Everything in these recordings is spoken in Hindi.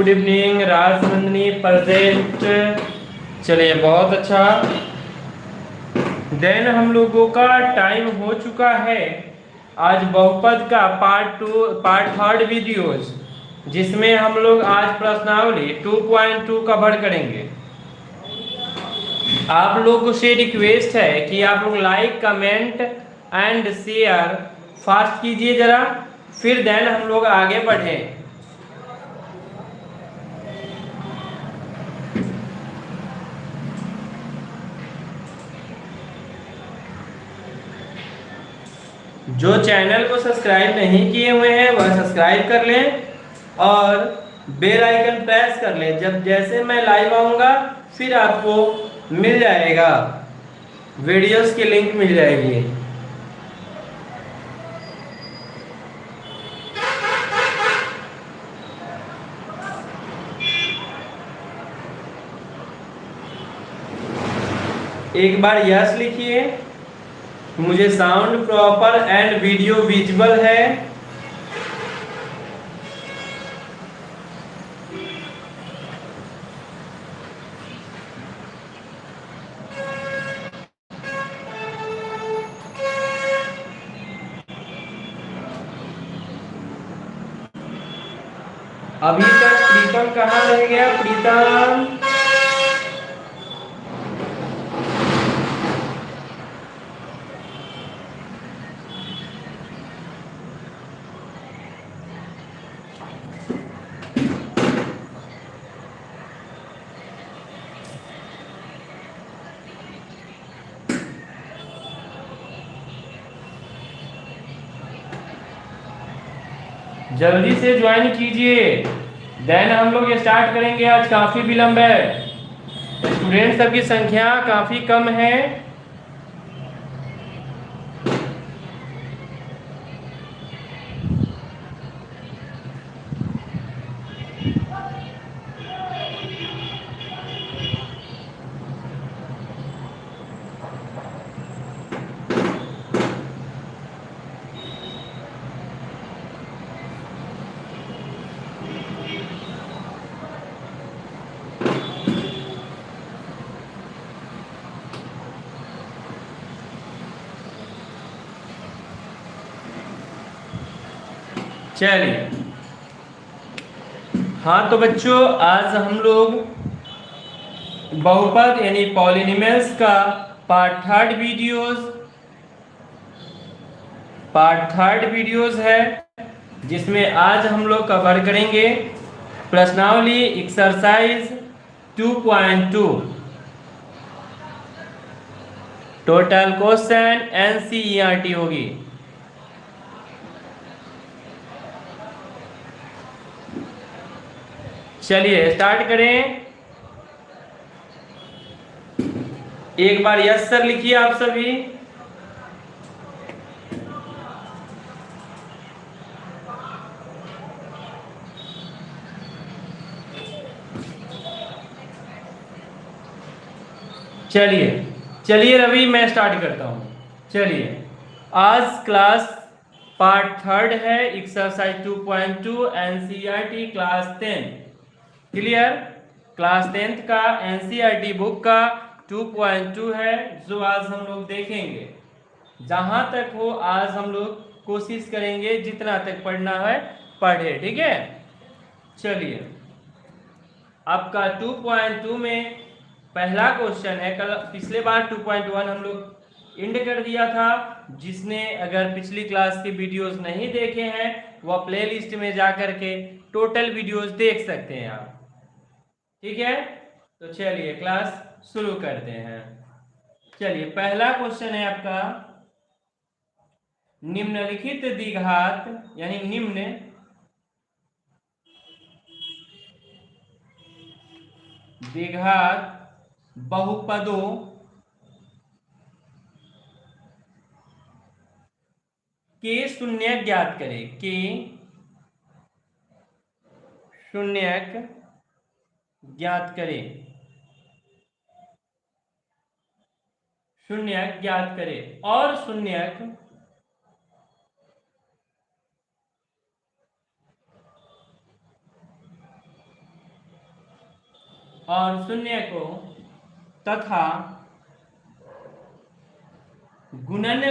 Good evening Rajnandini present. चलिए बहुत अच्छा। देन हम लोगों का टाइम हो चुका है आज बहुपद का पार्ट थर्ड वीडियोस, जिसमें हम लोग आज प्रश्नावली 2.2 कवर करेंगे। आप लोगों से रिक्वेस्ट है कि आप लोग like comment and share fast कीजिए जरा, फिर देन हम लोग आगे बढ़ें। जो चैनल को सब्सक्राइब नहीं किए हुए हैं वह सब्सक्राइब कर लें और बेल आइकन प्रेस कर लें। जब जैसे मैं लाइव आऊंगा फिर आपको मिल जाएगा, वीडियोस की लिंक मिल जाएगी। एक बार यस लिखिए, मुझे sound proper and video visual है। अभी तक प्रीतम कहाँ रह गया? प्रीतम जल्दी से ज्वाइन कीजिए, देन हम लोग स्टार्ट करेंगे। आज काफी विलंब है, स्टूडेंट सबकी संख्या काफी कम है। चलिए हाँ तो बच्चों, आज हम लोग बहुपद यानी पॉलिनॉमियल्स का पार्ट थर्ड वीडियोस है, जिसमें आज हम लोग कवर करेंगे प्रश्नावली एक्सरसाइज 2.2 टोटल क्वेश्चन एनसीईआरटी होगी। चलिए स्टार्ट करें। एक बार यस सर लिखिए आप सभी। चलिए चलिए रवि, मैं स्टार्ट करता हूं। चलिए, आज क्लास पार्ट थर्ड है, exercise 2.2 NCERT class 10। Clear? Class 10 का एनसीईआरटी बुक का 2.2 है, जो आज हम लोग देखेंगे। जहां तक हो आज हम लोग कोशिश करेंगे जितना तक पढ़ना है पढ़े, ठीक है। चलिए, आपका 2.2 में पहला क्वेश्चन है। कल पिछले बार 2.1 हम लोग इंड कर दिया था। जिसने अगर पिछली क्लास के वीडियोस नहीं देखे हैं वह प्लेलिस्ट में जाकर के टोटल वीडियोस देख सकते हैं आप, ठीक है। तो चलिए क्लास शुरू करते हैं। चलिए, पहला क्वेश्चन है आपका, निम्नलिखित द्विघात यानी निम्न द्विघात बहुपदों के शून्यक ज्ञात करें। के शून्यक ज्ञात करें। शून्यक ज्ञात करें और शून्यक और शून्य को तथा गुणन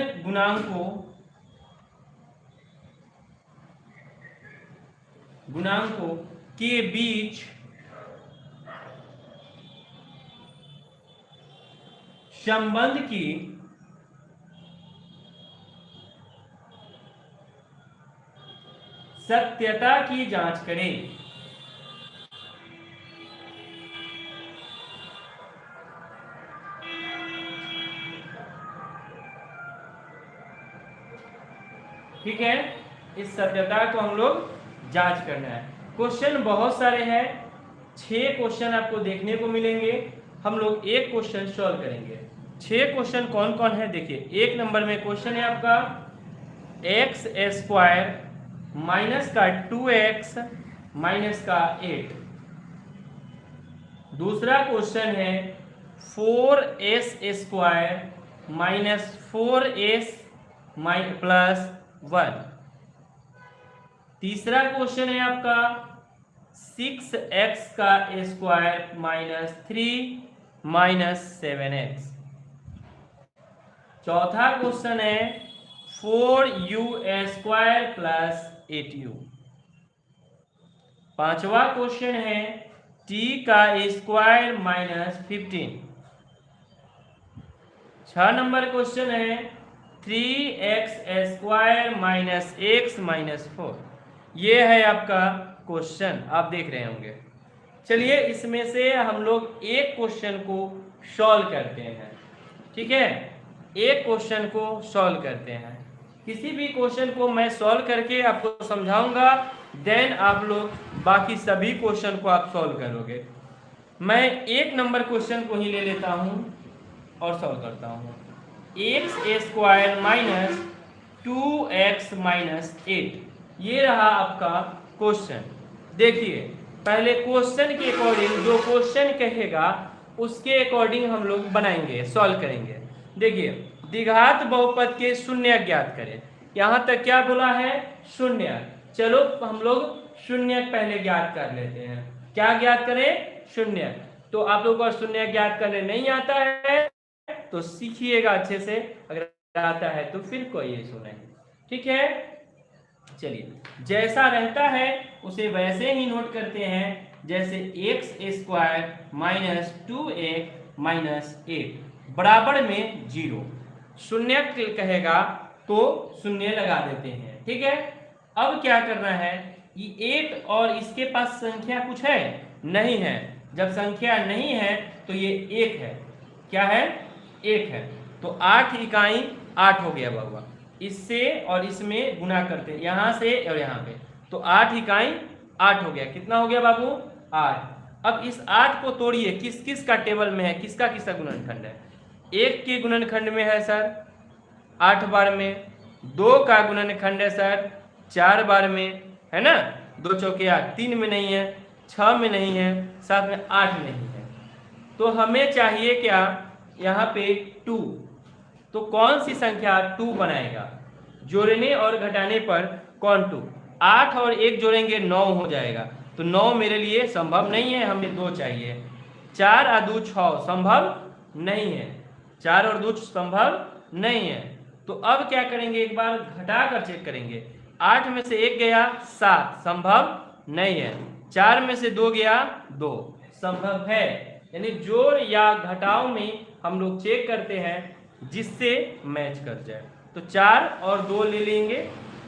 गुणांकों के बीच संबंध की सत्यता की जांच करें। ठीक है, इस सत्यता को हम लोग जांच करना है। क्वेश्चन बहुत सारे हैं, 6 क्वेश्चन आपको देखने को मिलेंगे। हम लोग एक क्वेश्चन सॉल्व करेंगे। 6 क्वेश्चन कौन कौन है देखिए। 1 नंबर में क्वेश्चन है आपका एक्स स्क्वायर माइनस का 2x माइनस का 8। दूसरा क्वेश्चन है 4s square minus 4s plus 1। तीसरा क्वेश्चन है आपका 6x का स्क्वायर माइनस 3 माइनस 7x। चौथा क्वेश्चन है 4u स्क्वायर प्लस 8u। पांचवा क्वेश्चन है t का स्क्वायर माइनस 15। 6 नंबर क्वेश्चन है 3x square minus x minus 4। ये है आपका क्वेश्चन, आप देख रहे होंगे। चलिए इसमें से हम लोग एक क्वेश्चन को सॉल्व करते हैं। ठीक है, एक क्वेश्चन को सॉल्व करते हैं। किसी भी क्वेश्चन को मैं सॉल्व करके आपको समझाऊंगा, देन आप लोग बाकी सभी क्वेश्चन को आप सॉल्व करोगे। मैं 1 नंबर क्वेश्चन को ही ले लेता हूं और सॉल्व करता हूं। X square minus 2x minus 8, ये रहा आपका क्वेश्चन। देखिए पहले क्वेश्चन के अकॉर्डिंग जो क्वेश्चन कहेगा उसके अकॉर्डिंग हम लोग बनाएंगे, सॉल्व करेंगे। देखिए द्विघात बहुपद के शून्य ज्ञात करें। यहाँ तक क्या बोला है? शून्य। चलो हम लोग शून्य पहले ज्ञात कर लेते हैं। क्या ज्ञात करें? शून्य। तो आप लोगों को शून्य ज्ञात करने नहीं आता है तो सीखिएगा अच्छे से, अगर आता है तो फिर कोई इशू नहीं। ठीक है, चलिए जैसा रहता है उसे वैसे ही नोट करते हैं। जैसे x square minus 2x minus 8 बराबर में 0। शून्य कहेगा तो शून्य लगा देते हैं। ठीक है, अब क्या करना है? ये 8 और इसके पास संख्या कुछ है? नहीं है। जब संख्या नहीं है तो ये 1 है। क्या है? 1 है। तो 8 इकाई 8 हो गया बाबा। इससे और इसमें गुना करते हैं, यहाँ से और यहाँ पे, तो 8 इकाई 8 हो गया। कितना हो गया बाबू? 8। अब इस 8 को तोड़िए, किस किस का टेबल में है, किसका किसका गुणनखंड है? 1 के गुणनखंड में है सर 8 बार में, 2 का गुणनखंड है सर 4 बार में, है ना। 2 चौके 8, 3 में नहीं है, 6 में नहीं है, 7 में 8 नहीं है। तो हमें चाहिए क्या? यहाँ पे 2। तो कौन सी संख्या 2 बनाएगा? जोड़ने और घटाने पर कौन 2? 8 और 1 जोड़ेंगे 9 हो जाएगा। तो 9 मेरे लिए संभव नहीं है, हमें 2 चाहिए। 4 और 2 6 संभव नहीं है। 4 और 2 संभव नहीं है। तो अब क्या करेंगे? एक बार घटा कर चेक करेंगे। 8 में से 1 गया 7, संभव नहीं है। 4 में से 2 गया 2, संभव है। यानी जोड़ या घटाव में हम लोग चेक करते हैं जिससे मैच कर जाए। तो 4 और 2 ले लेंगे,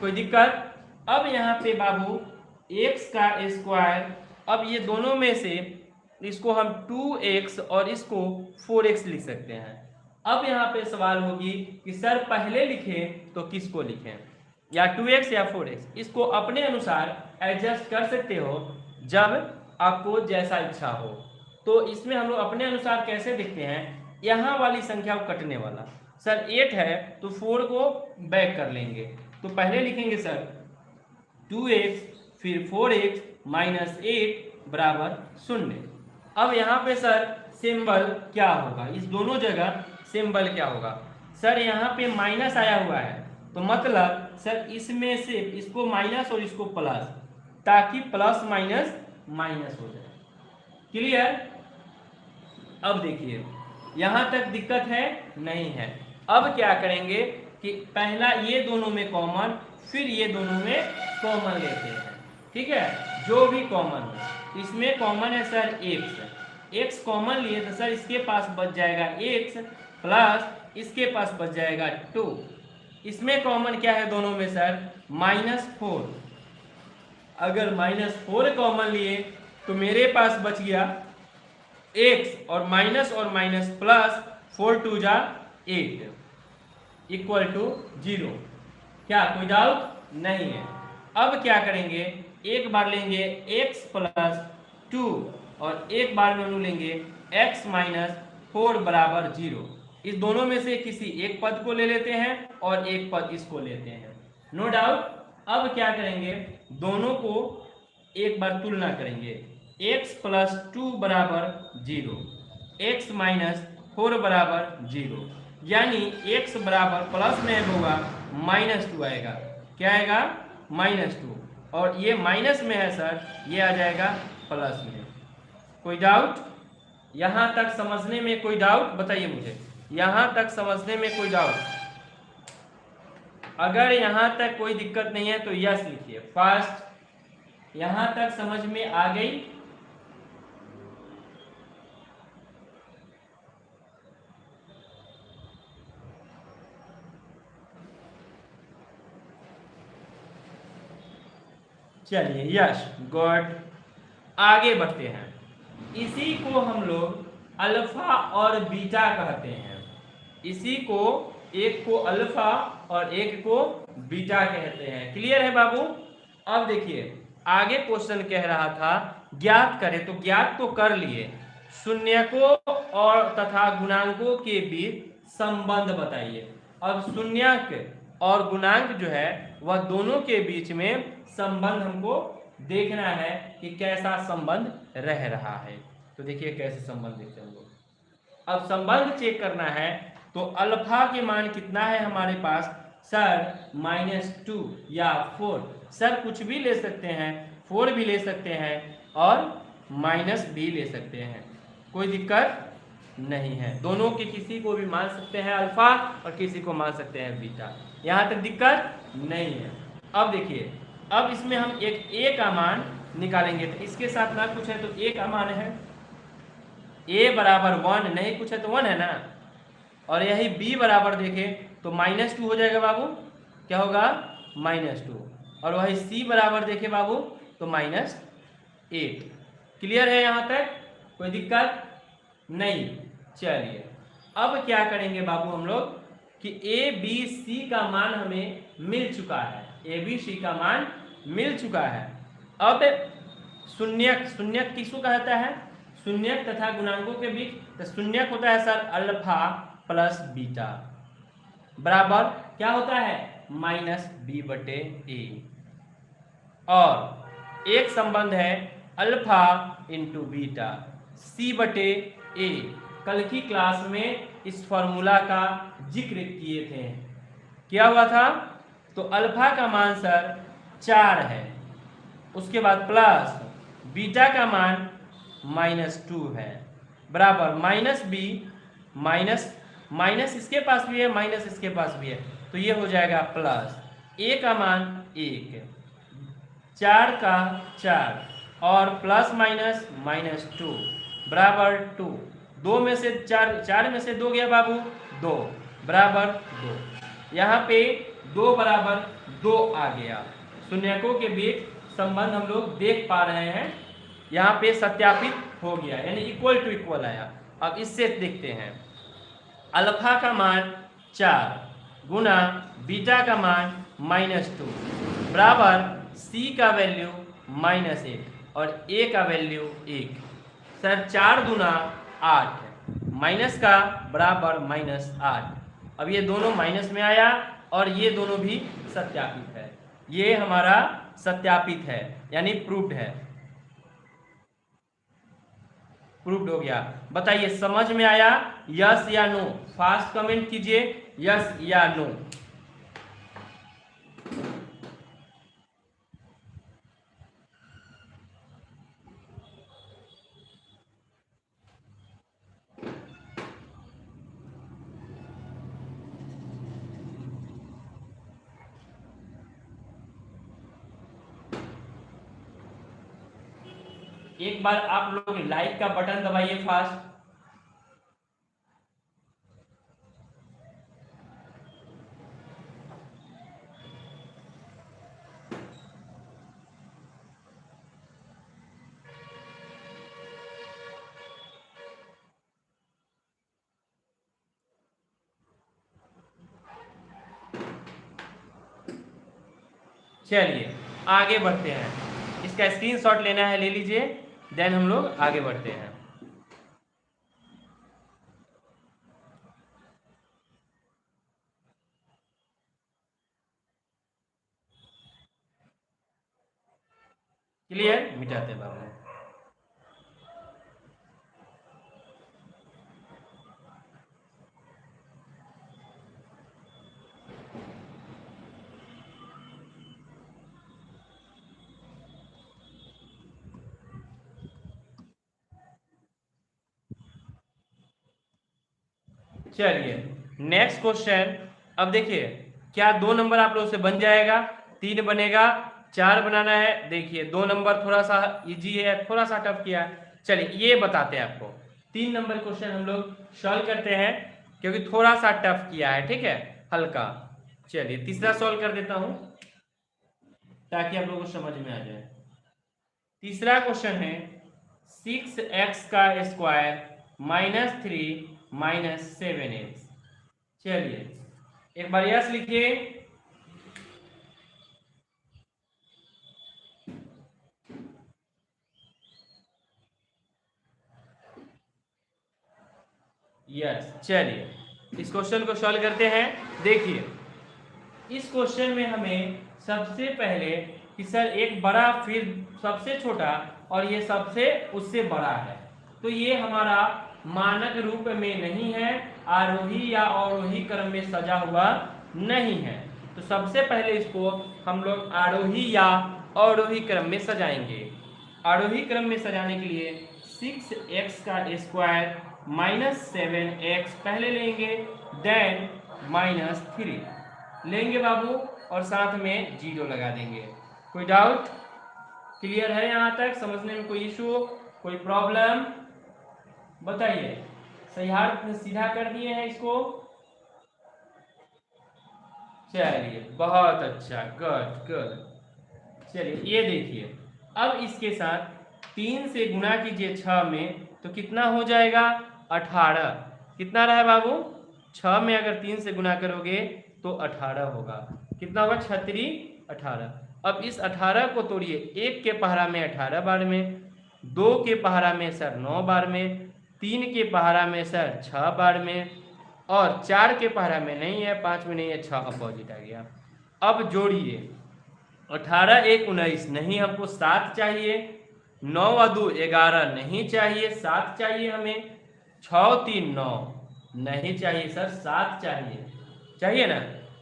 कोई दिक्कत? अब यहाँ पे बाबू x का स्क्वायर, अब ये दोनों में से इसको हम 2x और इसको 4x लिख सकते हैं। अब यहाँ पे सवाल होगी कि सर पहले लिखें तो किसको लिखें, या 2x या 4x? इसको अपने अनुसार एडजस्ट कर सकते हो जब आपको जैसा इच्छा हो। तो इसमें हम लोग अपने अनुसार कैसे देखते हैं? यहाँ वाली संख्या को कटने वाला, सर 8 है तो 4 को बैक कर लेंगे। तो पहले लिखेंगे सर 2x फिर 4x माइनस 8 बराबर 0। अब यहाँ पे सर सिंबल क्या होगा? इस दोनों जगह सिंबल क्या होगा? सर यहाँ पे माइनस आया हुआ है तो मतलब सर इसमें से इसको माइनस और इसको प्लस, ताकि प्लस माइनस माइनस हो जाए। क्लियर? अब देखिए यहां तक दिक्कत है नहीं है। अब क्या करेंगे कि पहला ये दोनों में कॉमन, फिर ये दोनों में कॉमन लेते हैं। ठीक है, जो भी कॉमन हो। इसमें कॉमन है सर x कॉमन लिए तो सर इसके पास बच जाएगा x प्लस इसके पास बच जाएगा 2। इसमें कॉमन क्या है दोनों में सर? -4। अगर -4 कॉमन लिए तो मेरे पास बच गया x और माइनस प्लस 4 2 जा 8 इक्वल टू 0। क्या कोई डाउट नहीं है? अब क्या करेंगे, एक बार लेंगे x प्लस 2 और एक बार में लेंगे x माइनस 4 बराबर 0। इस दोनों में से किसी एक पद को ले लेते हैं और एक पद इसको लेते हैं। No doubt. अब क्या करेंगे, दोनों को एक बार तुलना करेंगे। x प्लस 2 बराबर 0, x माइनस 4 बराबर 0, यानी x बराबर प्लस में होगा -2 आएगा। क्या आएगा? -2। और ये माइनस में है सर, ये आ जाएगा प्लस में। कोई डाउट? यहां तक समझने में कोई डाउट बताइए मुझे, यहां तक समझने में कोई डाउट? अगर यहां तक कोई दिक्कत नहीं है तो यस लिखिए फास्ट। यहां तक समझ में आ गई? चलिए यस गुड, आगे बढ़ते हैं। इसी को हम लोग अल्फा और बीटा कहते हैं। इसी को, एक को अल्फा और एक को बीटा कहते हैं। क्लियर है बाबू? अब देखिए आगे क्वेश्चन कह रहा था ज्ञात करें, तो ज्ञात तो कर लिए। शून्यकों और तथा गुणांकों के बीच संबंध बताइए। अब शून्यक और गुणांक जो है वह दोनों के बीच में संबंध हमको देखना है कि कैसा संबंध रह रहा है। तो देखिए कैसे संबंध देखते हैं हम लोग। अब संबंध चेक करना है तो अल्फा के मान कितना है हमारे पास सर? -2 या 4। सर कुछ भी ले सकते हैं, 4 भी ले सकते हैं और माइनस भी ले सकते हैं, कोई दिक्कत नहीं है। दोनों के किसी को भी मान सकते हैं अल्फा और किसी को मान सकते हैं बीटा, यहाँ तक दिक्कत नहीं है। अब देखिए, अब इसमें हम एक a का मान निकालेंगे। तो इसके साथ ना कुछ है तो a का मान है, a बराबर 1, नहीं कुछ है तो 1 है ना। और यही b बराबर देखें तो -2 हो जाएगा बाबू। क्या होगा? -2। और वही c बराबर देखे बाबू तो -8। क्लियर है यहाँ तक? कोई दिक्कत नहीं। चलिए अब क्या करेंगे बाबू हम लोग कि ए बी सी का मान हमें मिल चुका है। ए बी सी का मान मिल चुका है। अब शून्यक, शून्यक किसको कहता है? शून्यक तथा गुणांकों के बीच। तो शून्यक होता है सर अल्फा प्लस बीटा बराबर क्या होता है? -b/a। और एक संबंध है अल्फा इंटू बीटा c/a। कल की क्लास में इस फॉर्मूला का जिक्र किए थे। क्या हुआ था? तो अल्फा का मान सर 4 है, उसके बाद प्लस बीटा का मान -2 है बराबर -b माइनस इसके पास भी है, माइनस इसके पास भी है, तो ये हो जाएगा प्लस a का मान 1, 4 का 4 और प्लस -2 बराबर 2। 2 में से 4 में से 2 गया बाबू 2 बराबर 2। यहाँ पे 2 बराबर 2 आ गया। शून्यकों के बीच संबंध हम लोग देख पा रहे हैं, यहाँ पे सत्यापित हो गया, यानी इक्वल टू इक्वल आया। अब इससे देखते हैं, अल्फा का मान 4 गुना बीटा का मान -2 बराबर c का वैल्यू -8 और a का वैल्यू 1। सर 4 गुना 8 माइनस का बराबर -8। अब ये दोनों माइनस में आया और ये दोनों भी सत्यापित है। ये हमारा सत्यापित है यानी प्रूव्ड है, प्रूव्ड हो गया। बताइए समझ में आया? यस या नो? फास्ट कमेंट कीजिए यस या नो। एक बार आप लोग लाइक का बटन दबाइए फास्ट। चलिए आगे बढ़ते हैं, इसका स्क्रीनशॉट लेना है ले लीजिए, देन हम लोग आगे बढ़ते हैं। क्लियर, मिटाते बाबू। चलिए नेक्स्ट क्वेश्चन। अब देखिए क्या 2 नंबर आप लोग से बन जाएगा, 3 बनेगा, 4 बनाना है। देखिए 2 नंबर थोड़ा सा इजी है, थोड़ा सा टफ किया है। चलिए ये बताते हैं आपको, 3 नंबर क्वेश्चन हम लोग सॉल्व करते हैं क्योंकि थोड़ा सा टफ किया है, ठीक है, हल्का। चलिए तीसरा सॉल्व कर देता हूं ताकि आप लोगों को समझ में आ जाए। तीसरा क्वेश्चन है 6x का स्क्वायर -3 -7x। चलिए एक बार यस लिखिए। यस, चलिए इस क्वेश्चन को सॉल्व करते हैं। देखिए इस क्वेश्चन में हमें सबसे पहले कि सर एक बड़ा फिर सबसे छोटा और ये सबसे उससे बड़ा है, तो ये हमारा मानक रूप में नहीं है, आरोही या अवरोही क्रम में सजा हुआ नहीं है। तो सबसे पहले इसको हम लोग आरोही या अवरोही क्रम में सजाएंगे। आरोही क्रम में सजाने के लिए 6x का स्क्वायर -7x पहले लेंगे, देन -3 लेंगे बाबू, और साथ में 0 लगा देंगे। कोई डाउट, क्लियर है यहाँ तक? समझने में कोई इशू, कोई प्रॉब्लम बताइए। सही हाथ में सीधा कर दिए हैं इसको। चलिए बहुत अच्छा, गुड गुड। चलिए ये देखिए, अब इसके साथ 3 से गुणा कीजिए 6 में, तो कितना हो जाएगा 18। कितना रहा बाबू? 6 में अगर 3 से गुणा करोगे तो 18 होगा। कितना होगा? 36 18। अब इस 18 को तोड़िए, 1 के पहाड़ा में 18 बार में, 2 के पहाड़ा में सर 9 बार में, 3 के पहाड़ा में सर 6 बार में, और 4 के पहाड़ा में नहीं है, 5 में नहीं है, 6 अपोजिट आ गया। अब जोड़िए, 18 1 19 नहीं, हमको 7 चाहिए। 9 और 2 11 नहीं चाहिए, 7 चाहिए हमें। 6 3 9 नहीं चाहिए सर, 7 चाहिए, चाहिए ना।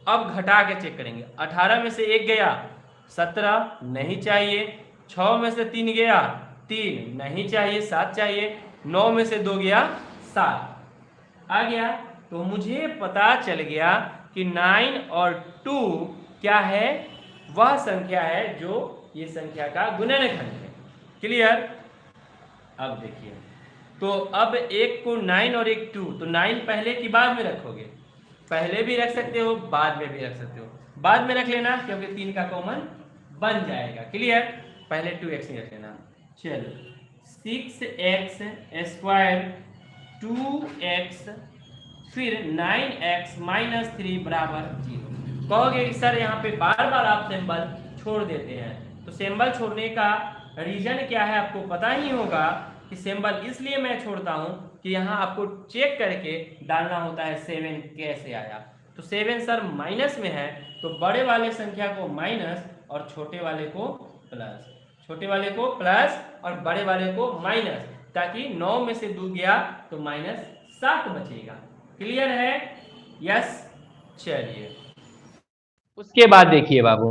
अब घटा के चेक करेंगे, 18 में से 1 गया 17 नहीं चाहिए, 6 में से 3 गया 3 नहीं चाहिए, 7 चाहिए, 9 में से 2 गया 7 आ गया। तो मुझे पता चल गया कि 9 और 2 क्या है? वह संख्या है जो ये संख्या का गुणनखंड है। क्लियर? अब देखिए, तो अब एक को 9 और एक 2, तो 9 पहले की बाद में रखोगे, पहले भी रख सकते हो, बाद में भी रख सकते हो। बाद में रख लेना क्योंकि 3 का कॉमन बन जाएगा। क्लियर? पहले 2x ही रख लेना। चलो 6x स्क्वायर 2x फिर 9x -3 बराबर 0। कहोगे कि सर यहाँ पे बार बार आप सिंबल छोड़ देते हैं, तो सिंबल छोड़ने का रीजन क्या है आपको पता ही होगा कि सिंबल इसलिए मैं छोड़ता हूँ कि यहाँ आपको चेक करके डालना होता है 7 कैसे आया। तो 7 सर माइनस में है, तो बड़े वाले संख्या को माइनस और छोटे वाले को प्लस, छोटे वाले को प्लस और बड़े वाले को माइनस, ताकि 9 में से 2 गया तो -7 बचेगा। क्लियर है? यस। चलिए उसके बाद देखिए बाबू,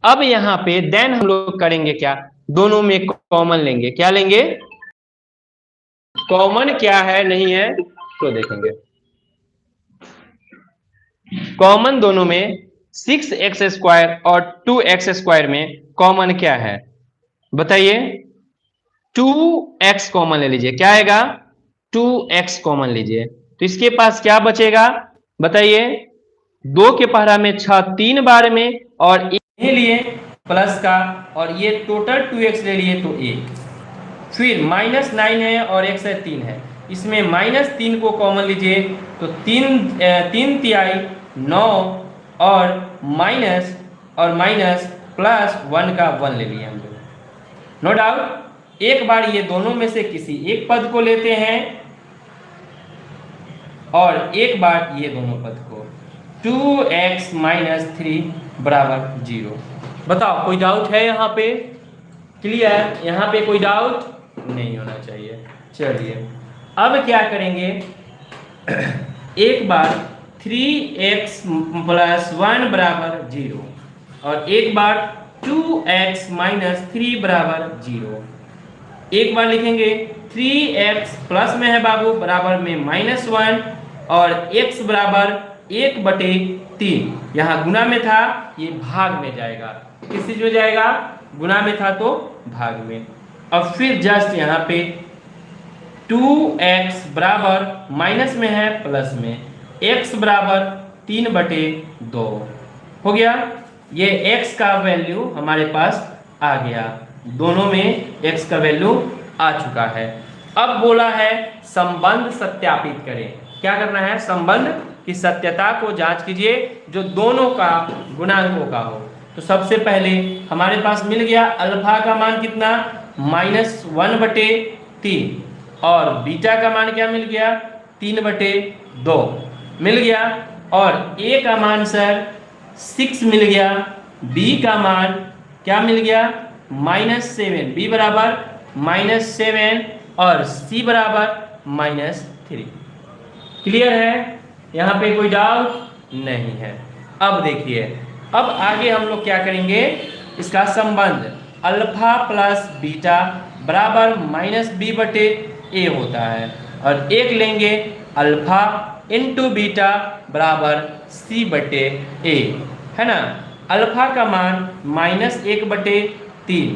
अब यहाँ पे देन हम लोग करेंगे क्या? दोनों में कॉमन लेंगे। क्या लेंगे? कॉमन क्या है नहीं है तो देखेंगे। कॉमन दोनों में 6x स्क्वायर और 2x स्क्वायर में कॉमन क्या है बताइए? 2x कॉमन ले लीजिए, क्या आएगा 2x कॉमन लीजिए, तो इसके पास क्या बचेगा बताइए, 2 के पहरा में 6 3 बार में, और ये लिए प्लस का, और ये टोटल 2x ले लिए तो 1, फिर -9 है और x है 3 है, इसमें -3 को कॉमन लीजिए तो 3 तिहाई 9, और माइनस प्लस 1 का 1 ले लिए हम लोग। नो डाउट एक बार ये दोनों में से किसी एक पद को लेते हैं और एक बार ये दोनों पद को, 2x - 3 बराबर 0। बताओ कोई डाउट है यहाँ पे? क्लियर? यहाँ पे कोई डाउट नहीं होना चाहिए। चलिए अब क्या करेंगे, एक बार 3x + 1 बराबर 0 और एक बार 2x - 3 बराबर 0। एक बार लिखेंगे 3x प्लस में है बाबू, बराबर में -1, और x बराबर 1/3, यहाँ गुना में था ये भाग में जाएगा, किस चीज में जाएगा, गुना में था तो भाग में। अब फिर जस्ट यहाँ पे 2x बराबर माइनस में है प्लस में, x बराबर 3/2 हो गया। ये x का वैल्यू हमारे पास आ गया, दोनों में x का वैल्यू आ चुका है। अब बोला है संबंध सत्यापित करें। क्या करना है, संबंध की सत्यता को जांच कीजिए जो दोनों का गुणांकों का हो। तो सबसे पहले हमारे पास मिल गया अल्फा का मान कितना, -1/3, और बीटा का मान क्या मिल गया, 3/2 मिल गया, और a का मान सर 6 मिल गया, b का मान क्या मिल गया, -7, b बराबर -7 और c बराबर -3। क्लियर है? यहाँ पे कोई डाउट नहीं है। अब देखिए, अब आगे हम लोग क्या करेंगे, इसका संबंध अल्फा प्लस बीटा बराबर -b/a होता है, और एक लेंगे अल्फा इंटू बीटा बराबर c/a, है ना। अल्फा का मान -1/3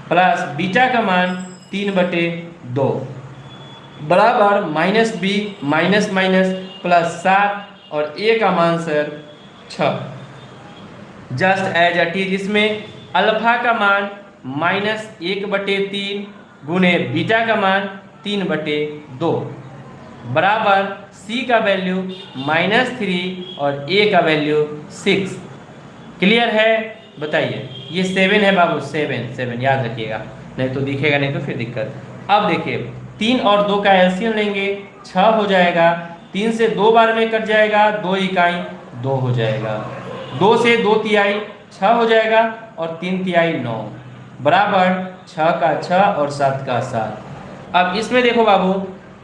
प्लस बीटा का मान 3/2 बराबर -b माइनस प्लस 7 और a का मान सर 6। जस्ट एज इट इज, इसमें अल्फा का मान -1/3 गुने बीटा का मान 3/2 बराबर c का वैल्यू -3 और a का वैल्यू 6। क्लियर है? बताइए, ये 7 है बाबू, 7 याद रखिएगा, नहीं तो दिखेगा नहीं तो फिर दिक्कत। अब देखिए 3 और 2 का एलसीएम लेंगे, 6 हो जाएगा, 3 से 2 बार में कट जाएगा, 2 इकाई 2 हो जाएगा, 2 से 2 तिहाई 6 हो जाएगा, और 3 तिहाई 9 बराबर 6 का 6 और 7 का 7। अब इसमें देखो बाबू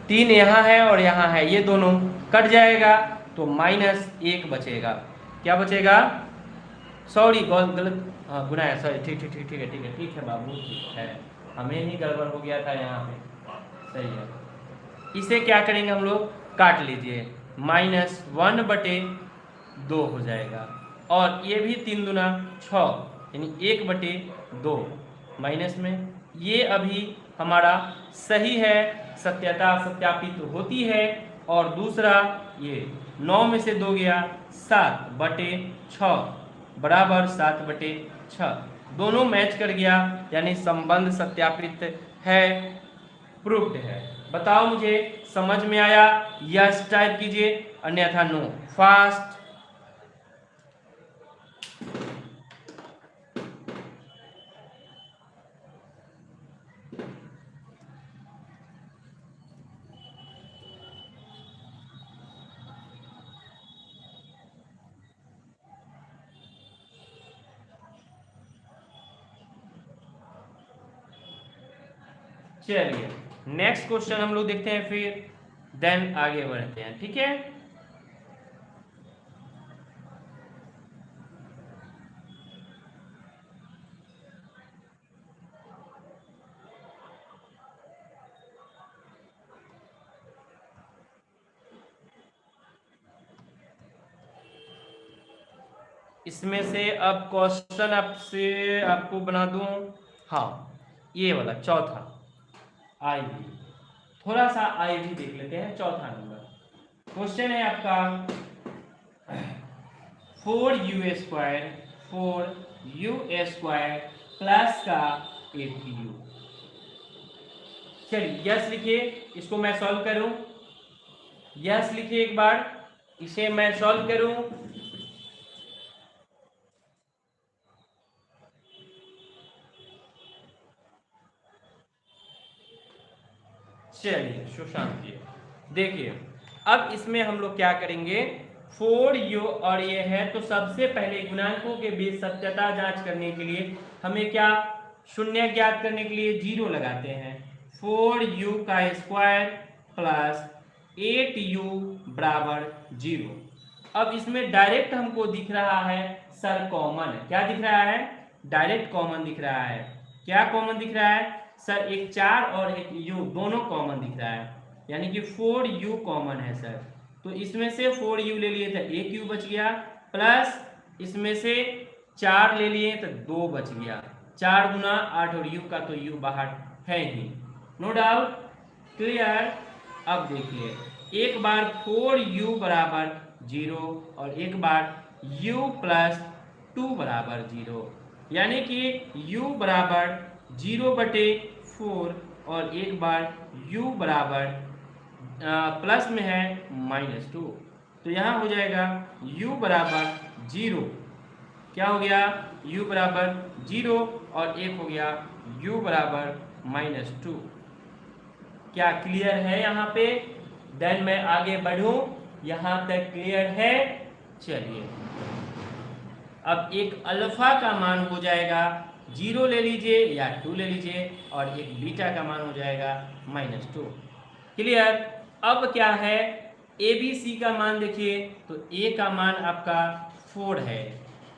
3 यहाँ है और यहाँ है, ये दोनों कट जाएगा तो -1 बचेगा। क्या बचेगा, सॉरी गलत, हाँ गुना है, सॉरी, ठीक है बाबू, ठीक है, हमें ही गड़बड़ हो गया था यहाँ पे, सही है। इसे क्या करेंगे हम लोग, काट लीजिए, -1/2 हो जाएगा, और ये भी 3 दूना 6 यानी 1/2 माइनस में, ये अभी हमारा सही है, सत्यता सत्यापित होती है। और दूसरा ये 9 में से 2 गया, 7/6 बराबर 7/6, दोनों मैच कर गया, यानी संबंध सत्यापित है, प्रूव्ड है। बताओ मुझे समझ में आया? यस टाइप कीजिए, अन्यथा नो। फास्ट, चलिए नेक्स्ट क्वेश्चन हम लोग देखते हैं, फिर देन आगे बढ़ते हैं, ठीक है। इसमें से अब क्वेश्चन आपसे आपको बना दूं, हाँ ये वाला चौथा, आई भी, थोड़ा सा आई भी देख लेते हैं। चौथा नंबर क्वेश्चन है आपका 4u² 4u² प्लस का 8u। चलिए यस लिखिए, इसको मैं सॉल्व करूं। यस लिखिए एक बार, इसे मैं सॉल्व करूं। चलिए सुशांत जी देखिए, अब इसमें हम लोग क्या करेंगे, 4u और ये है, तो सबसे पहले गुणांकों के बीच सत्यता जांच करने के लिए हमें क्या, शून्य ज्ञात करने के लिए 0 लगाते हैं। 4u² प्लस 8u बराबर 0। अब इसमें डायरेक्ट हमको दिख रहा है सर कॉमन, क्या दिख रहा है, डायरेक्ट कॉमन दिख रहा है। क्या कॉमन दिख रहा है सर, एक 4 और एक u दोनों कॉमन दिख रहा है, यानी कि 4u कॉमन है सर। तो इसमें से 4u ले लिए तो 1u बच गया, प्लस इसमें से 4 ले लिए तो 2 बच गया। 4 गुना 8 और u का तो u बाहर है ही, नो डाउट, क्लियर। अब देखिए एक बार 4u बराबर 0 और एक बार u प्लस 2 बराबर 0, यानी कि u बराबर 0/4 और एक बार u बराबर प्लस में है -2, तो यहाँ हो जाएगा u बराबर 0। क्या हो गया, u बराबर 0 और एक हो गया u बराबर -2। क्या क्लियर है यहाँ पे? देन मैं आगे बढ़ूं, यहाँ तक क्लियर है। चलिए अब एक अल्फा का मान हो जाएगा 0 ले लीजिए या 2 ले लीजिए, और एक बीटा का मान हो जाएगा -2। क्लियर। अब क्या है, ए बी सी का मान देखिए, तो ए का मान आपका 4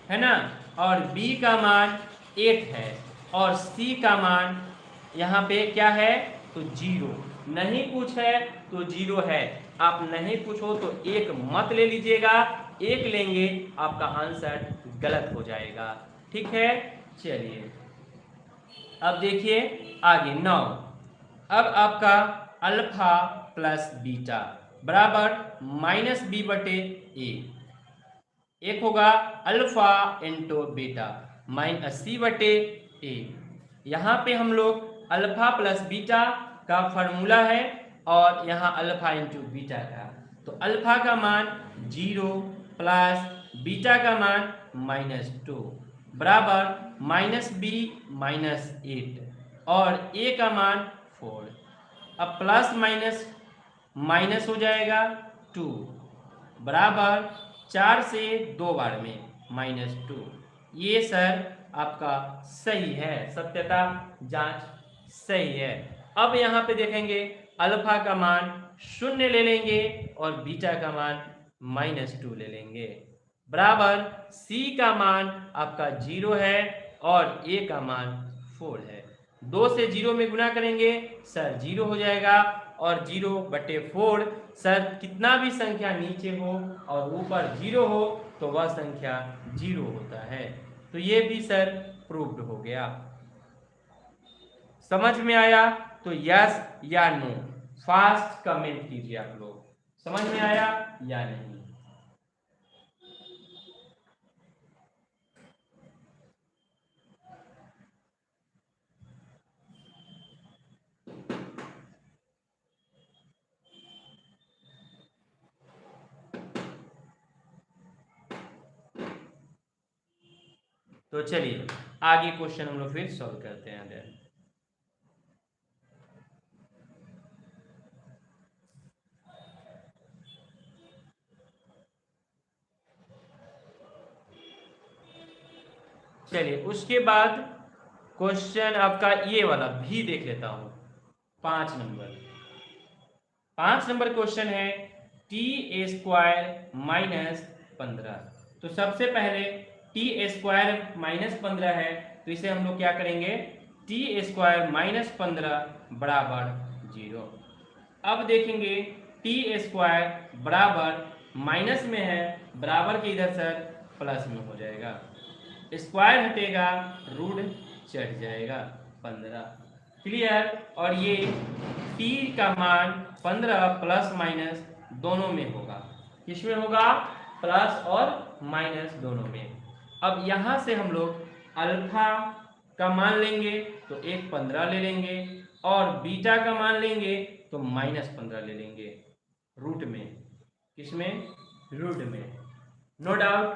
है ना, और बी का मान 8 है, और सी का मान यहाँ पे क्या है, तो 0। नहीं कुछ है तो 0 है, आप नहीं कुछ हो तो 1 मत ले लीजिएगा, 1 लेंगे आपका आंसर गलत हो जाएगा, ठीक है। चलिए अब देखिए आगे 9। अब आपका अल्फा प्लस बीटा बराबर -b/a, एक होगा अल्फा इंटू बीटा -c/a। यहाँ पे हम लोग अल्फा प्लस बीटा का फॉर्मूला है, और यहाँ अल्फा इंटू बीटा का, तो अल्फा का मान 0 प्लस बीटा का मान -2 बराबर -b/8, और a का मान 4। अब प्लस माइनस माइनस हो जाएगा 2 बराबर 4 से 2 बार में -2। ये सर आपका सही है, सत्यता जांच सही है। अब यहाँ पे देखेंगे अल्फा का मान 0 ले लेंगे और बीटा का मान -2 ले लेंगे, बराबर सी का मान आपका 0 है और ए का मान 4 है। 2 से 0 में गुना करेंगे सर 0 हो जाएगा, और 0/4 सर कितना भी संख्या नीचे हो और ऊपर 0 हो तो वह संख्या 0 होता है। तो ये भी सर प्रूव्ड हो गया। समझ में आया तो यस या नो फास्ट कमेंट कीजिए आप लोग, समझ में आया या नहीं। तो चलिए आगे क्वेश्चन हम लोग फिर सॉल्व करते हैं। देन चलिए उसके बाद क्वेश्चन आपका ये वाला भी देख लेता हूं। 5 नंबर क्वेश्चन है t² -15। तो सबसे पहले t² -15 है, तो इसे हम लोग क्या करेंगे, t² -15 बराबर 0। अब देखेंगे t² बराबर माइनस में है, बराबर के इधर सर प्लस में हो जाएगा, स्क्वायर हटेगा रूट चढ़ जाएगा 15। क्लियर। और ये t का मान 15 प्लस माइनस दोनों में होगा। किसमें होगा? प्लस और माइनस दोनों में। अब यहां से हम लोग अल्फा का मान लेंगे तो एक 15 ले लेंगे, और बीटा का मान लेंगे तो -15 ले लेंगे रूट में। किसमें? रूट में, नो डाउट।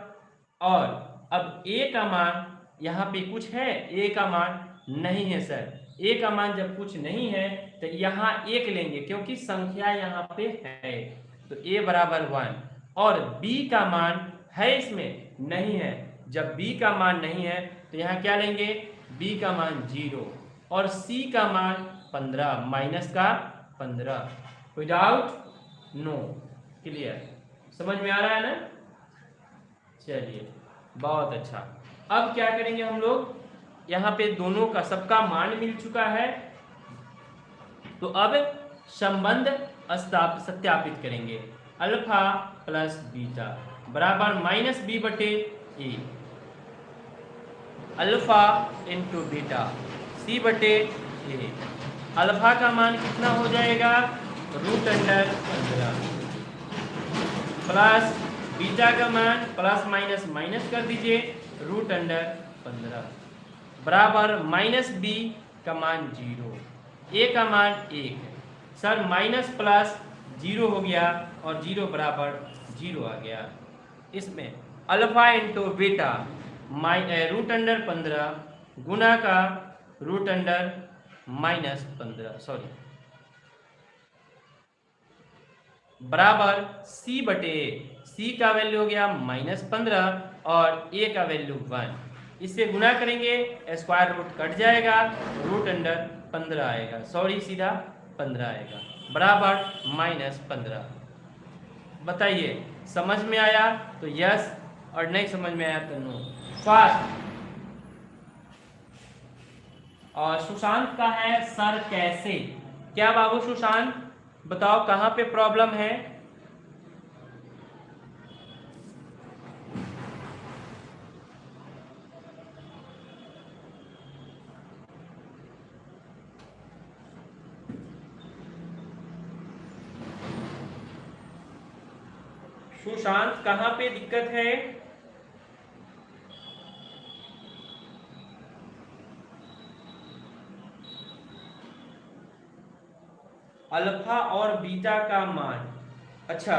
और अब a का मान यहाँ पे कुछ है? a का मान नहीं है सर। a का मान जब कुछ नहीं है तो यहाँ एक लेंगे, क्योंकि संख्या यहाँ पे है, तो a बराबर 1। और b का मान है इसमें? नहीं है। जब b का मान नहीं है तो यहाँ क्या लेंगे? b का मान 0 और c का मान 15, माइनस का 15। कोई डाउट? नो। क्लियर, समझ में आ रहा है ना? चलिए, बहुत अच्छा। अब क्या करेंगे हम लोग? यहाँ पे दोनों का सबका मान मिल चुका है, तो अब संबंध सत्यापित करेंगे। अल्फा प्लस बीटा बराबर -b/a, alpha into beta c/a। Alpha का मान कितना हो जाएगा? √15 प्लस बीटा का मान प्लस माइनस माइनस कर दीजिए, √15 बराबर -b का मान 0, a का मान 1। सर माइनस प्लस 0 हो गया और 0 बराबर 0 आ गया। इसमें अल्फा इंटू बीटा √15 गुना का √15 सॉरी बराबर c/a का वैल्यू हो गया -15 और a का वैल्यू 1। इससे गुना करेंगे, स्क्वायर रूट कट जाएगा, √15 आएगा, सॉरी सीधा 15 आएगा, बराबर -15। बताइए, समझ में आया तो यस, और नहीं समझ में आया तो नो। फास्ट। और सुशांत का है सर कैसे? क्या बाबू सुशांत, बताओ कहाँ पे प्रॉब्लम है? सुशांत कहाँ पे दिक्कत है? अल्फा और बीटा का मान। अच्छा,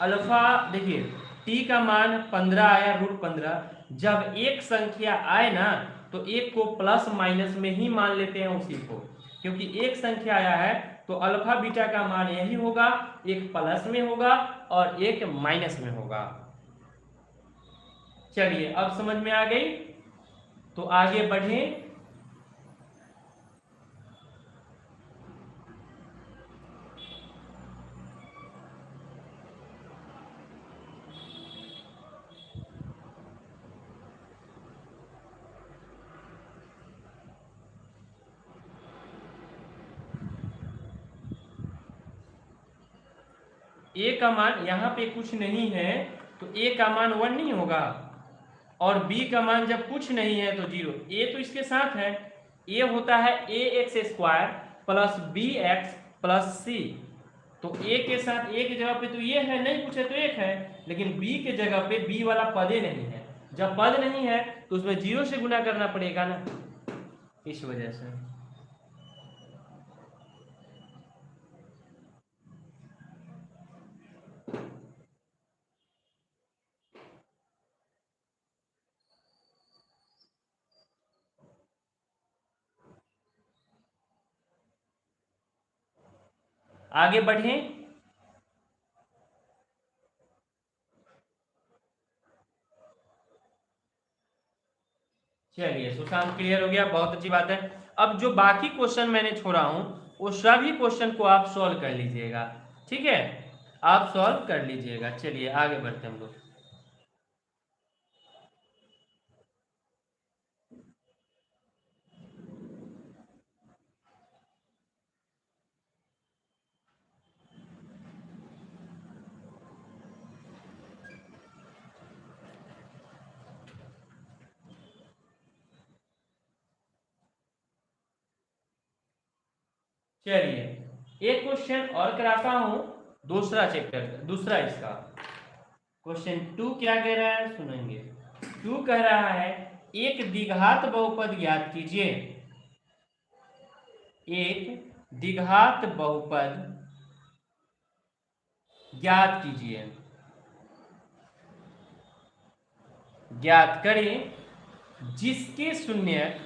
अल्फा देखिए t का मान 15 आया, √15। जब एक संख्या आए ना तो एक को प्लस माइनस में ही मान लेते हैं उसी को, क्योंकि एक संख्या आया है तो अल्फा बीटा का मान यही होगा, एक प्लस में होगा और एक माइनस में होगा। चलिए, अब समझ में आ गई, तो आगे बढ़ें। a का मान यहाँ पे कुछ नहीं है तो a का मान 1 नहीं होगा, और b का मान जब कुछ नहीं है तो 0। a तो इसके साथ है, a होता है ax² plus bx plus c। तो a के साथ a की जगह पे तो ये है, नहीं पूछे तो 1 है, लेकिन b के जगह पे b वाला पद ही नहीं है। जब पद नहीं है तो उसमें 0 से गुना करना पड़ेगा ना, इस वजह से। आगे बढ़ें। चलिए, सुशांत क्लियर हो गया, बहुत अच्छी बात है। अब जो बाकी क्वेश्चन मैंने छोड़ा हूं वो सभी क्वेश्चन को आप सॉल्व कर लीजिएगा, ठीक है? आप सॉल्व कर लीजिएगा। चलिए आगे बढ़ते हैं हम लोग। चलिए एक क्वेश्चन और कराता हूं, दूसरा चैप्टर, दूसरा इसका क्वेश्चन 2 क्या कह रहा है सुनेंगे। 2 कह रहा है एक द्विघात बहुपद ज्ञात कीजिए। एक द्विघात बहुपद ज्ञात कीजिए। ज्ञात करें जिसके शून्यक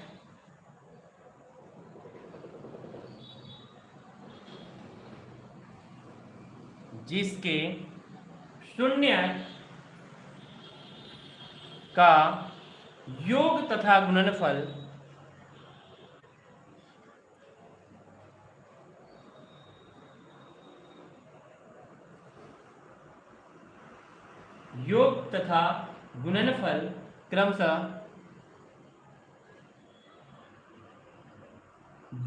का योग तथा गुणनफल क्रमशः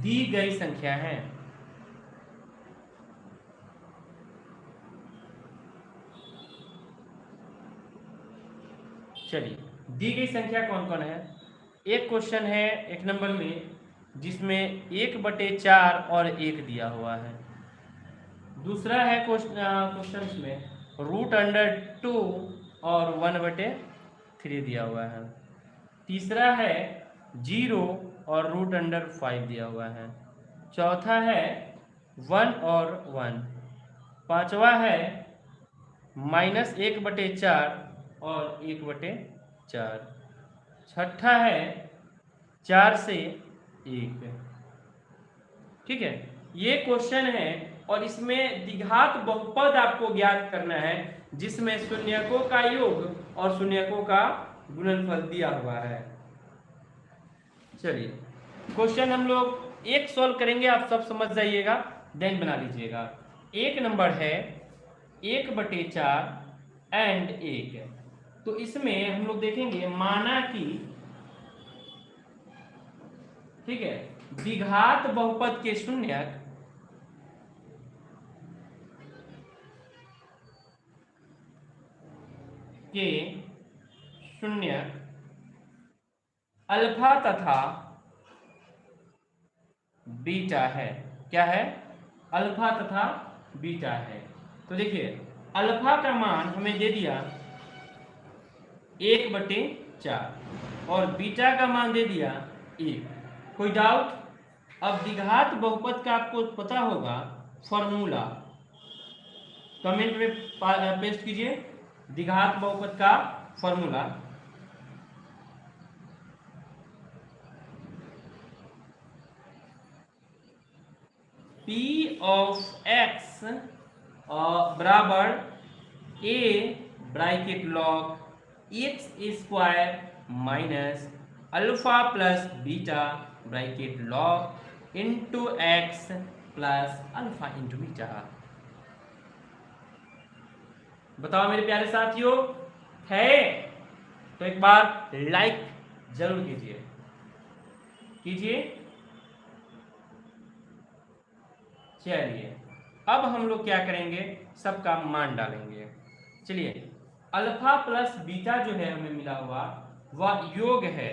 दी गई संख्या है। चलिए दी गई संख्या कौन कौन है। एक क्वेश्चन है 1 नंबर में जिसमें 1/4 और 1 दिया हुआ है। दूसरा है क्वेश्चन में √2 और 1/3 दिया हुआ है। तीसरा है 0 और √5 दिया हुआ है। चौथा है 1 और 1। पांचवा है -1/4 और 1/4। छठा है 4 से 1। ठीक है, ये क्वेश्चन है और इसमें द्विघात बहुपद आपको ज्ञात करना है जिसमें शून्यकों का योग और शून्यकों का गुणनफल दिया हुआ है। चलिए क्वेश्चन हम लोग एक सॉल्व करेंगे, आप सब समझ जाइएगा, देन बना लीजिएगा। 1 नंबर है 1/4 एंड 1। तो इसमें हम लोग देखेंगे माना कि ठीक है द्विघात बहुपद के शून्यक अल्फा तथा बीटा है। क्या है? अल्फा तथा बीटा है। तो देखिए अल्फा का मान हमें दे दिया 1/4 और बीटा का मान दे दिया 1। कोई डाउट? अब द्विघात बहुपद का आपको पता होगा फॉर्मूला, कमेंट में पेस्ट कीजिए द्विघात बहुपद का फॉर्मूला। P of x बराबर a bracket log x² minus alpha plus beta bracket log into x plus alpha into beta. बताओ मेरे प्यारे साथियों, है तो एक बार लाइक जरूर कीजिए। चलिए अब हम लोग क्या करेंगे, सबका मान डालेंगे। चलिए अल्फा प्लस बीटा जो है हमें मिला हुआ वह योग है,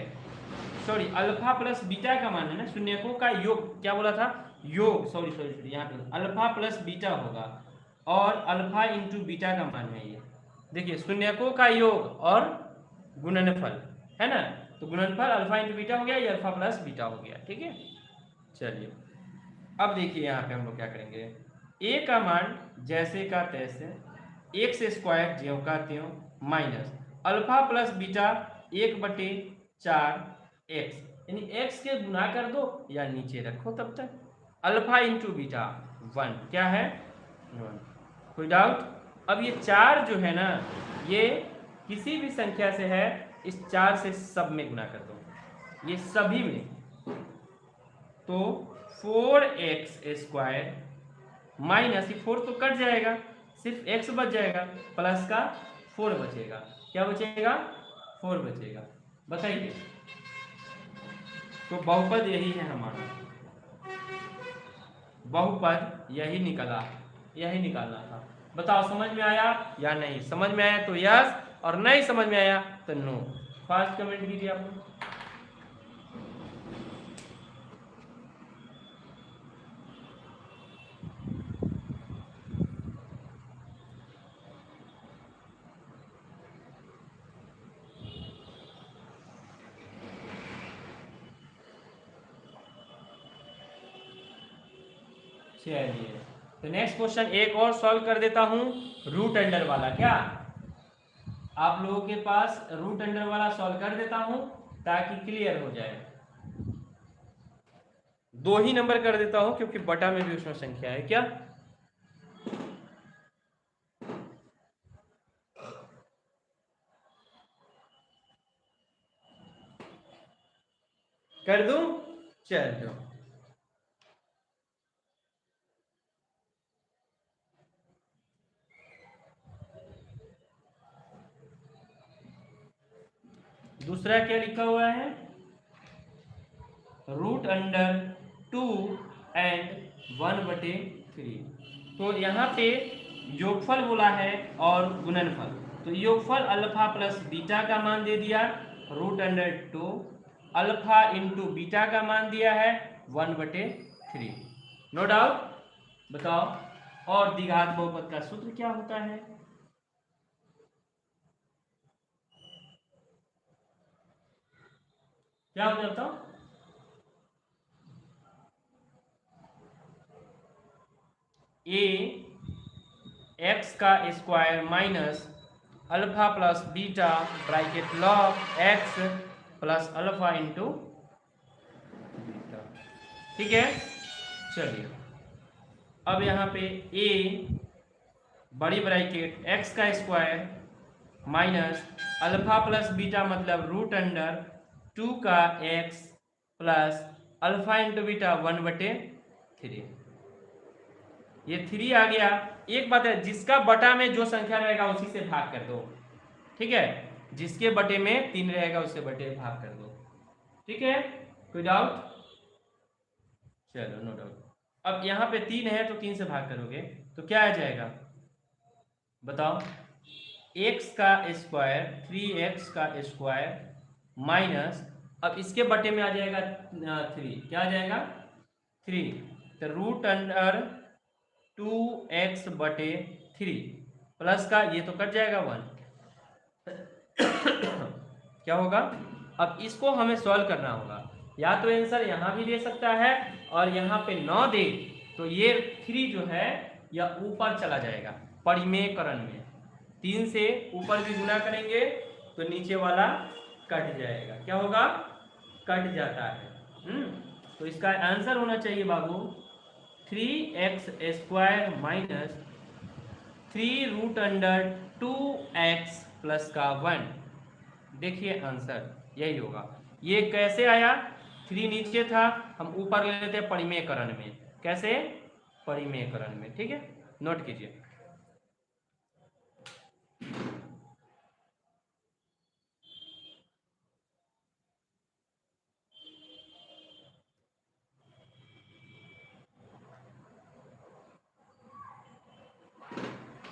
सॉरी अल्फा प्लस बीटा का मान है ना, शून्यकों का योग, क्या बोला था योग, सॉरी यहाँ पे अल्फा प्लस बीटा होगा और अल्फा इंटू बीटा का मान है ये। देखिए शून्यकों का योग और गुणनफल है ना, तो गुणनफल अल्फा इंटू बीटा हो गया, ये अल्फा प्लस बीटा हो गया। ठीक है, चलिए अब देखिए यहाँ पे हम लोग क्या करेंगे, a का मान जैसे का तैसे, x² ज्यों का त्यों minus alpha plus beta 1/4 x, यानी x के गुना कर दो या नीचे रखो तब तक, अल्फा इंटू बीटा 1। क्या है 1। कोई डाउट? अब ये 4 जो है ना, ये किसी भी संख्या से है, इस 4 से सब में गुना कर दो, ये सभी में, तो 4x² माइनस 4 तो कट जाएगा, सिर्फ x बच जाएगा, प्लस का 4 बचेगा। क्या बचेगा? 4 बचेगा। बताइए, तो बहुपद यही है हमारा, बहुपद यही निकालना था। बताओ समझ में आया या नहीं? समझ में आया तो यस, और नहीं समझ में आया तो नो। फास्ट कमेंट कीजिए आप लोग। चलिए तो नेक्स्ट क्वेश्चन एक और सॉल्व कर देता हूं, रूट अंडर वाला। क्या आप लोगों के पास रूट अंडर वाला सॉल्व कर देता हूं ताकि क्लियर हो जाए। 2 ही नंबर कर देता हूं क्योंकि बटा में भी उसमें संख्या है। क्या कर दूं? चलो दूसरा क्या लिखा हुआ है, रूट अंडर 2 एंड 1/3। तो यहाँ पे योगफल बोला है और गुणनफल। तो योगफल अल्फा प्लस बीटा का मान दे दिया root under 2, alpha into beta का मान दिया है 1/3। No doubt. बताओ और द्विघात बहुपद का सूत्र क्या होता है? क्या होता है बताओ? ए एक्स का square minus alpha plus beta bracket log x plus alpha into beta. ठीक है, चलिए अब यहाँ पे ए बड़ी ब्रैकेट एक्स का square minus alpha plus beta मतलब रूट अंडर 2 का x plus alpha into beta 1/3। ये 3 आ गया। एक बात है, जिसका बटा में जो संख्या रहेगा उसी से भाग कर दो। ठीक है, जिसके बटे में 3 रहेगा उससे बटे भाग कर दो। ठीक है, कोई डाउट? चलो नो डाउट। अब यहाँ पे 3 है तो 3 से भाग करोगे तो क्या आ जाएगा बताओ? x का स्क्वायर 3x का स्क्वायर माइनस, अब इसके बटे में आ जाएगा 3। क्या आ जाएगा? 3। तो रूट अंडर 2x/3 प्लस का ये तो कट जाएगा 1। क्या होगा? अब इसको हमें सॉल्व करना होगा। या तो आंसर यहाँ भी दे सकता है और यहाँ पे 9 दे तो ये 3 जो है या ऊपर चला जाएगा परिमेयकरण में। 3 से ऊपर भी गुना करेंगे तो नीचे वाला कट जाएगा। क्या होगा? कट जाता है। तो इसका आंसर होना चाहिए बाबू 3x² minus 3 root under 2x plus का 1। देखिए आंसर यही होगा। ये कैसे आया? 3 नीचे था, हम ऊपर ले लेते हैं परिमेयकरण में। कैसे? परिमेयकरण में। ठीक है, नोट कीजिए।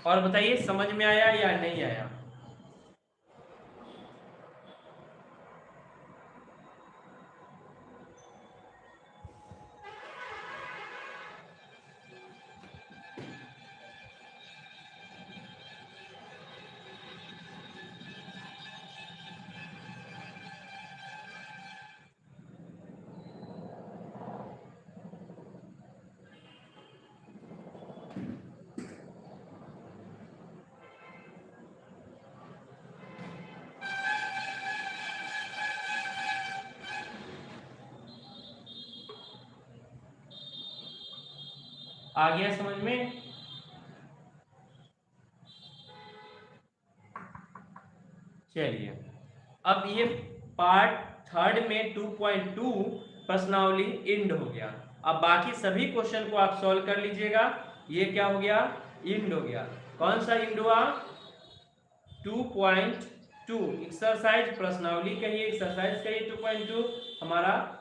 और बताइए समझ में आया या नहीं आया? आ गया समझ में? चलिए अब ये पार्ट 3 में 2.2 प्रश्नावली इंड हो गया। अब बाकी सभी क्वेश्चन को आप सॉल्व कर लीजिएगा। ये क्या हो गया? इंड हो गया। कौन सा इंड हुआ? 2.2 एक्सरसाइज प्रश्नावली कहिए, एक्सरसाइज कहिए 2.2 हमारा